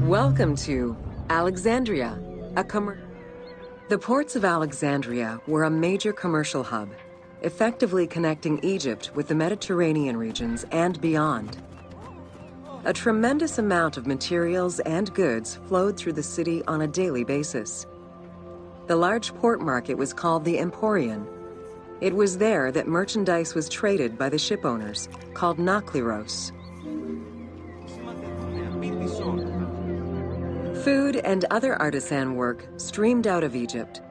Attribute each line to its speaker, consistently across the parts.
Speaker 1: Welcome to Alexandria, The ports of Alexandria were a major commercial hub, effectively connecting Egypt with the Mediterranean regions and beyond. A tremendous amount of materials and goods flowed through the city on a daily basis. The large port market was called the Emporion. It was there that merchandise was traded by the ship owners, called nakliros. Food and other artisan work streamed out of Egypt.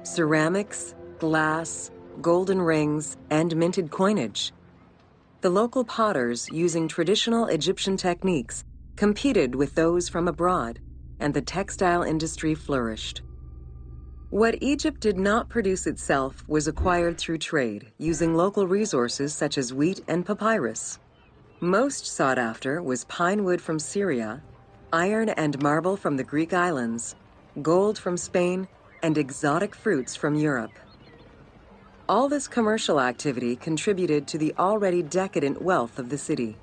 Speaker 1: Ceramics, glass, golden rings, and minted coinage. The local potters, using traditional Egyptian techniques, competed with those from abroad, and the textile industry flourished. What Egypt did not produce itself was acquired through trade, using local resources such as wheat and papyrus. Most sought after was pine wood from Syria, iron and marble from the Greek islands, gold from Spain, and exotic fruits from Europe. All this commercial activity contributed to the already decadent wealth of the city.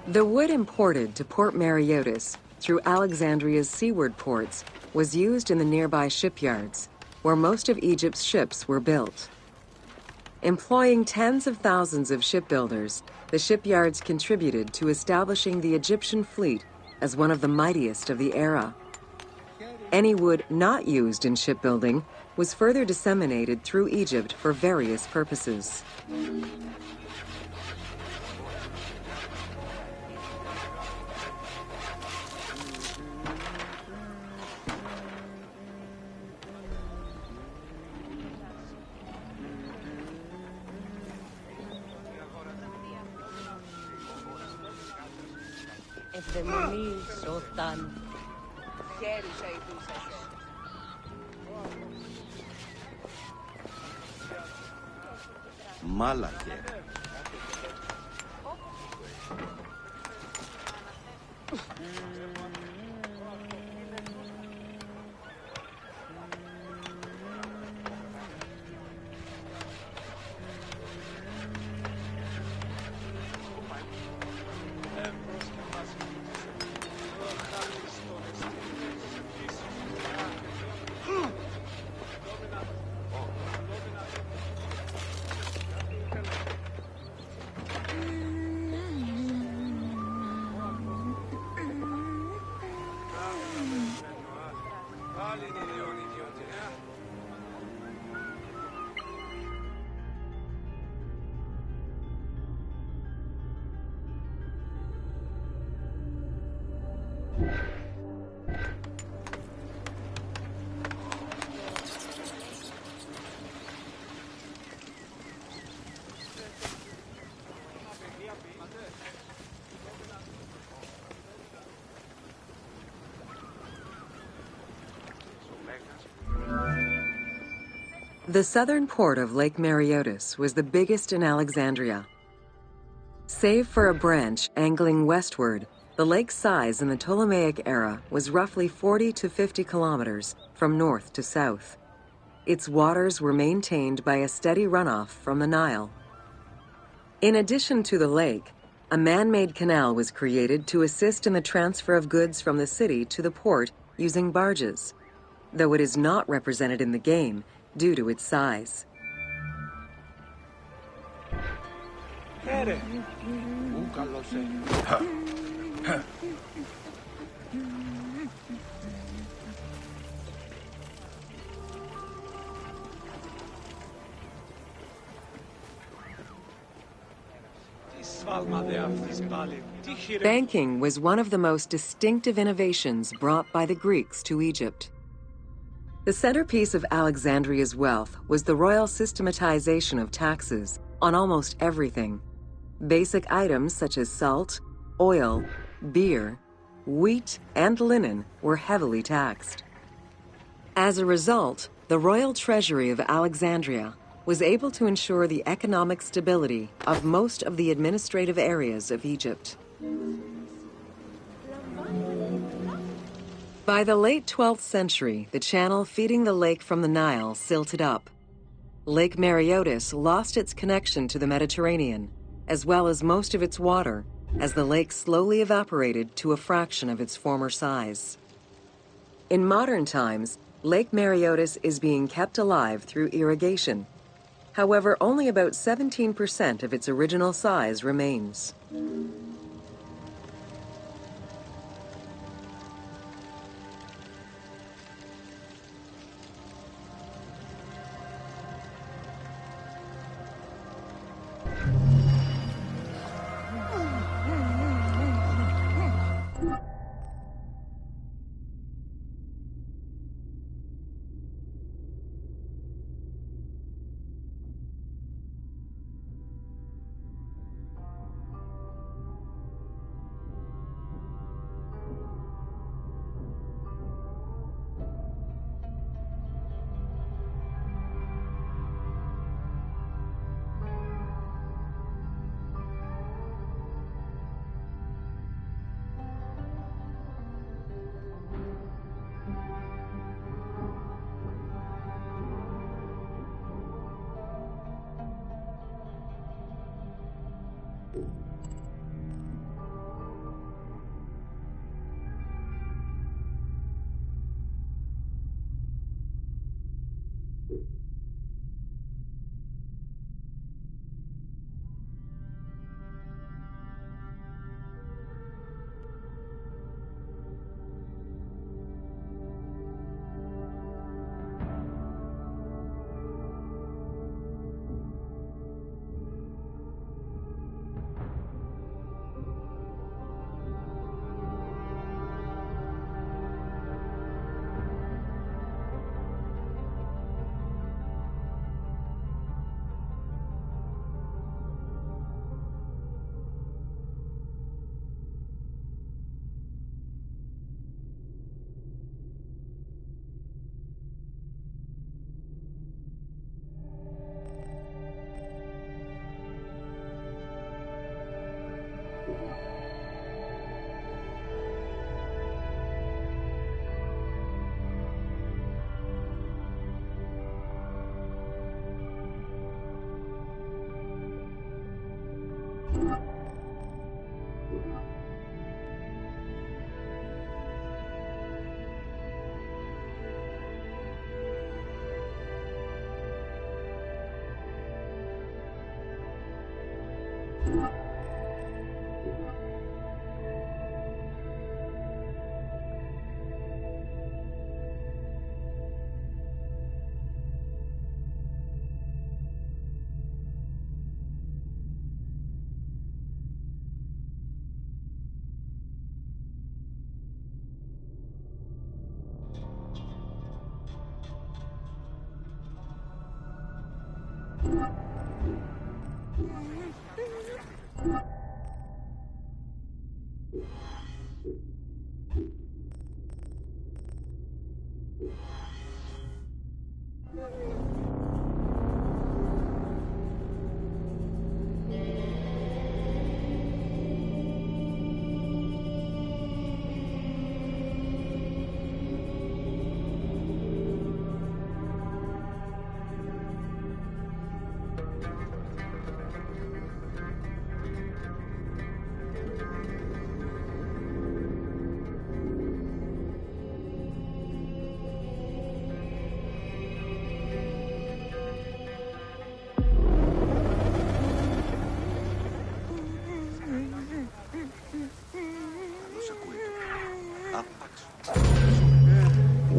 Speaker 1: The wood imported to Port Mareotis through Alexandria's seaward ports was used in the nearby shipyards, where most of Egypt's ships were built. Employing tens of thousands of shipbuilders, the shipyards contributed to establishing the Egyptian fleet as one of the mightiest of the era. Any wood not used in shipbuilding was further disseminated through Egypt for various purposes.
Speaker 2: Μάλακε.
Speaker 1: The southern port of Lake Mareotis was the biggest in Alexandria. Save for a branch angling westward, the lake's size in the Ptolemaic era was roughly 40 to 50 kilometers from north to south. Its waters were maintained by a steady runoff from the Nile. In addition to the lake, a man-made canal was created to assist in the transfer of goods from the city to the port using barges, though it is not represented in the game due to its size. Banking was one of the most distinctive innovations brought by the Greeks to Egypt. The centerpiece of Alexandria's wealth was the royal systematization of taxes on almost everything. Basic items such as salt, oil, beer, wheat, and linen were heavily taxed. As a result, the royal treasury of Alexandria was able to ensure the economic stability of most of the administrative areas of Egypt. By the late 12th century, the channel feeding the lake from the Nile silted up. Lake Mareotis lost its connection to the Mediterranean, as well as most of its water, as the lake slowly evaporated to a fraction of its former size. In modern times, Lake Mareotis is being kept alive through irrigation. However, only about 17% of its original size remains.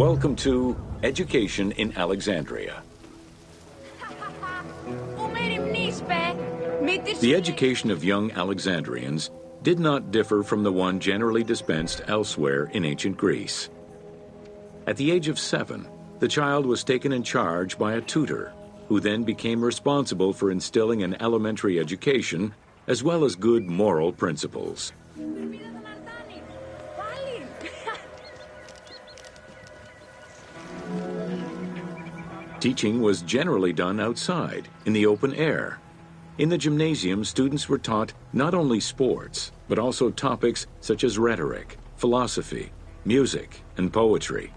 Speaker 2: Welcome to Education in Alexandria. The education of young Alexandrians did not differ from the one generally dispensed elsewhere in ancient Greece. At the age of 7, the child was taken in charge by a tutor, who then became responsible for instilling an elementary education as well as good moral principles. Teaching was generally done outside, in the open air. In the gymnasium, students were taught not only sports, but also topics such as rhetoric, philosophy, music, and poetry.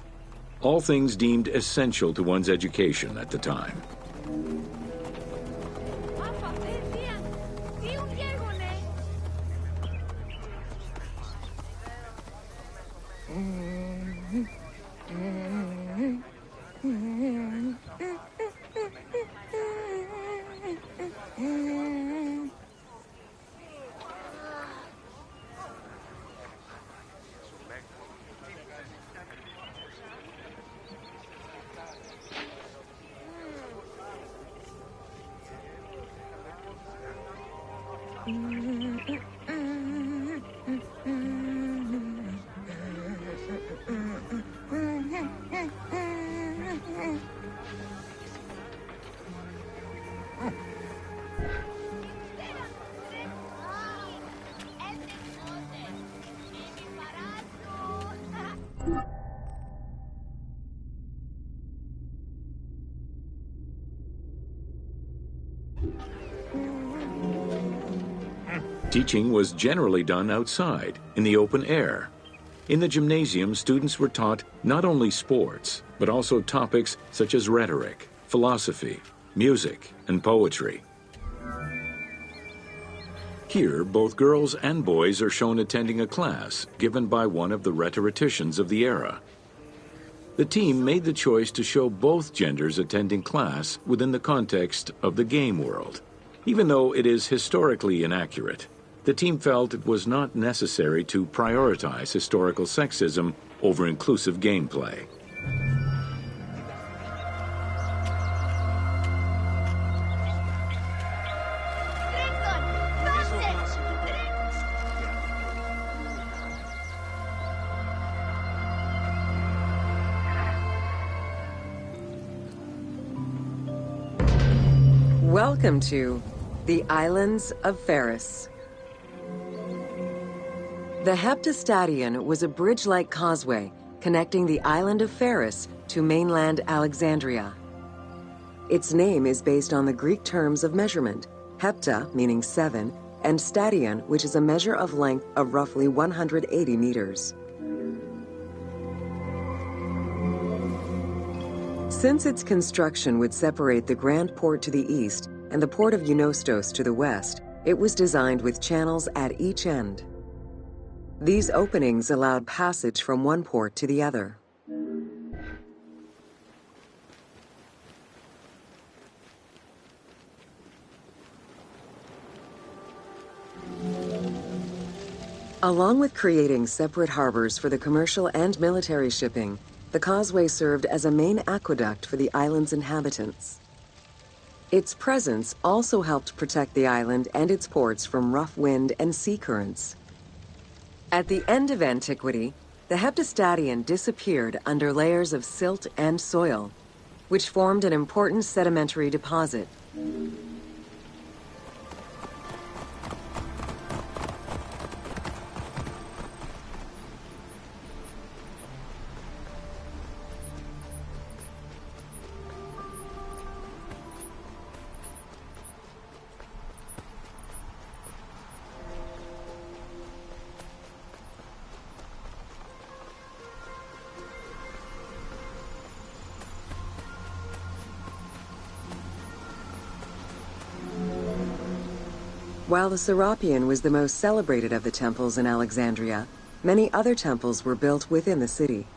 Speaker 2: All things deemed essential to one's education at the time. Teaching was generally done outside, in the open air. In the gymnasium, students were taught not only sports, but also topics such as rhetoric, philosophy, music, and poetry. Here, both girls and boys are shown attending a class given by one of the rhetoricians of the era. The team made the choice to show both genders attending class within the context of the game world. Even though it is historically inaccurate, the team felt it was not necessary to prioritize historical sexism over inclusive gameplay.
Speaker 1: Welcome to the Islands of Pharis. The Heptastadion was a bridge-like causeway connecting the island of Pharis to mainland Alexandria. Its name is based on the Greek terms of measurement, hepta, meaning 7, and stadion, which is a measure of length of roughly 180 meters. Since its construction would separate the Grand Port to the east and the port of Eunostos to the west, it was designed with channels at each end. These openings allowed passage from one port to the other. Along with creating separate harbors for the commercial and military shipping, the causeway served as a main aqueduct for the island's inhabitants. Its presence also helped protect the island and its ports from rough wind and sea currents. At the end of antiquity, the Heptastadion disappeared under layers of silt and soil, which formed an important sedimentary deposit. While the Serapeum was the most celebrated of the temples in Alexandria, many other temples were built within the city.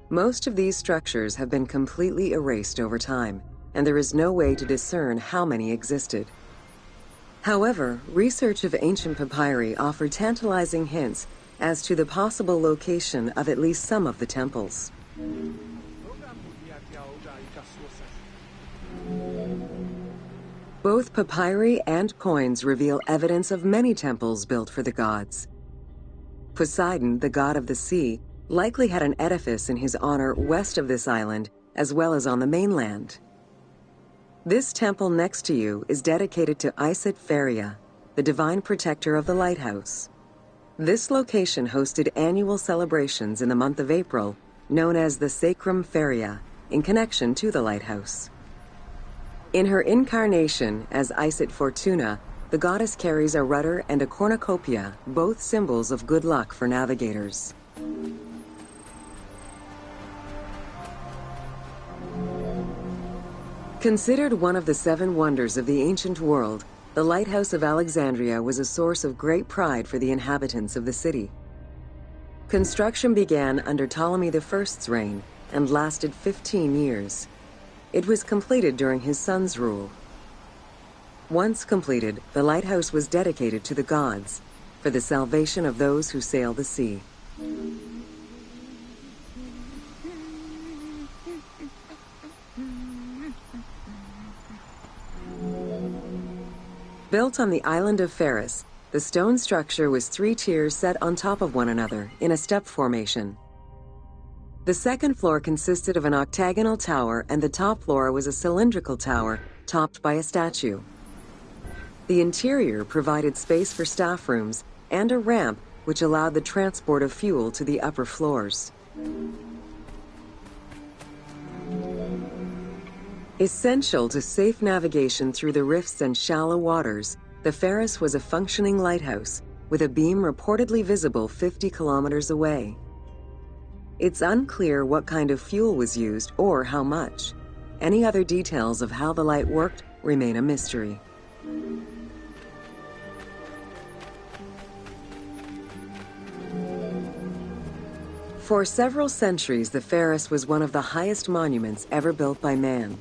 Speaker 1: Most of these structures have been completely erased over time, and there is no way to discern how many existed. However, research of ancient papyri offered tantalizing hints as to the possible location of at least some of the temples. Both papyri and coins reveal evidence of many temples built for the gods. Poseidon, the god of the sea, likely had an edifice in his honor west of this island, as well as on the mainland. This temple next to you is dedicated to Isis Pharia, the divine protector of the lighthouse. This location hosted annual celebrations in the month of April, known as the Sacrum Pharia, in connection to the lighthouse. In her incarnation as Isis Fortuna, the goddess carries a rudder and a cornucopia, both symbols of good luck for navigators. Considered one of the 7 wonders of the ancient world, the Lighthouse of Alexandria was a source of great pride for the inhabitants of the city. Construction began under Ptolemy I's reign and lasted 15 years. It was completed during his son's rule. Once completed, the lighthouse was dedicated to the gods for the salvation of those who sail the sea. Built on the island of Pharos, the stone structure was 3 tiers set on top of one another in a step formation. The second floor consisted of an octagonal tower, and the top floor was a cylindrical tower topped by a statue. The interior provided space for staff rooms and a ramp which allowed the transport of fuel to the upper floors. Essential to safe navigation through the rifts and shallow waters, the Pharos was a functioning lighthouse with a beam reportedly visible 50 kilometers away. It's unclear what kind of fuel was used or how much. Any other details of how the light worked remain a mystery. For several centuries, the Pharos was one of the highest monuments ever built by man.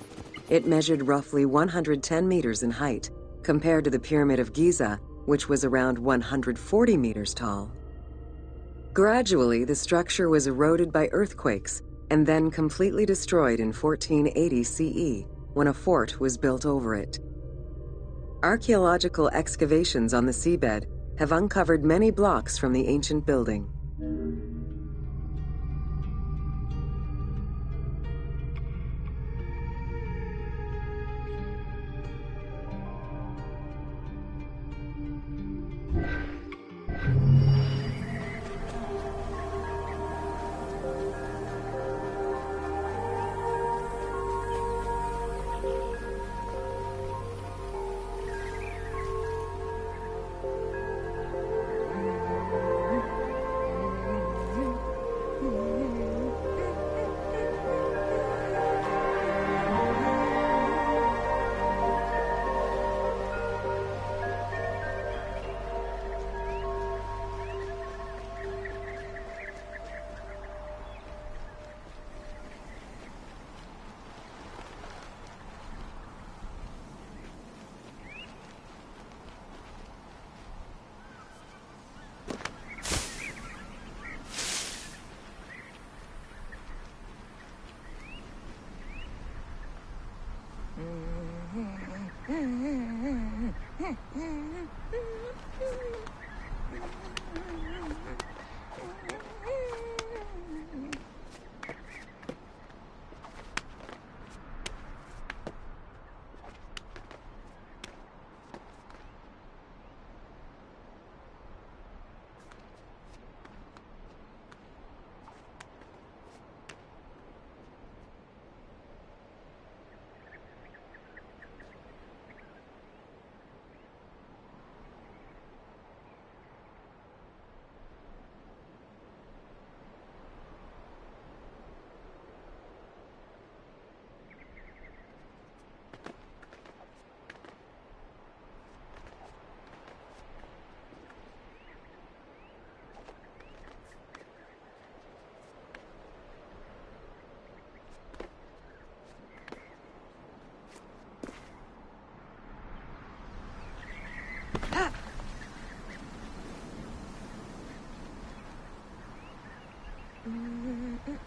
Speaker 1: It measured roughly 110 meters in height, compared to the Pyramid of Giza, which was around 140 meters tall. Gradually, the structure was eroded by earthquakes and then completely destroyed in 1480 CE, when a fort was built over it. Archaeological excavations on the seabed have uncovered many blocks from the ancient building.
Speaker 3: Mm-hmm.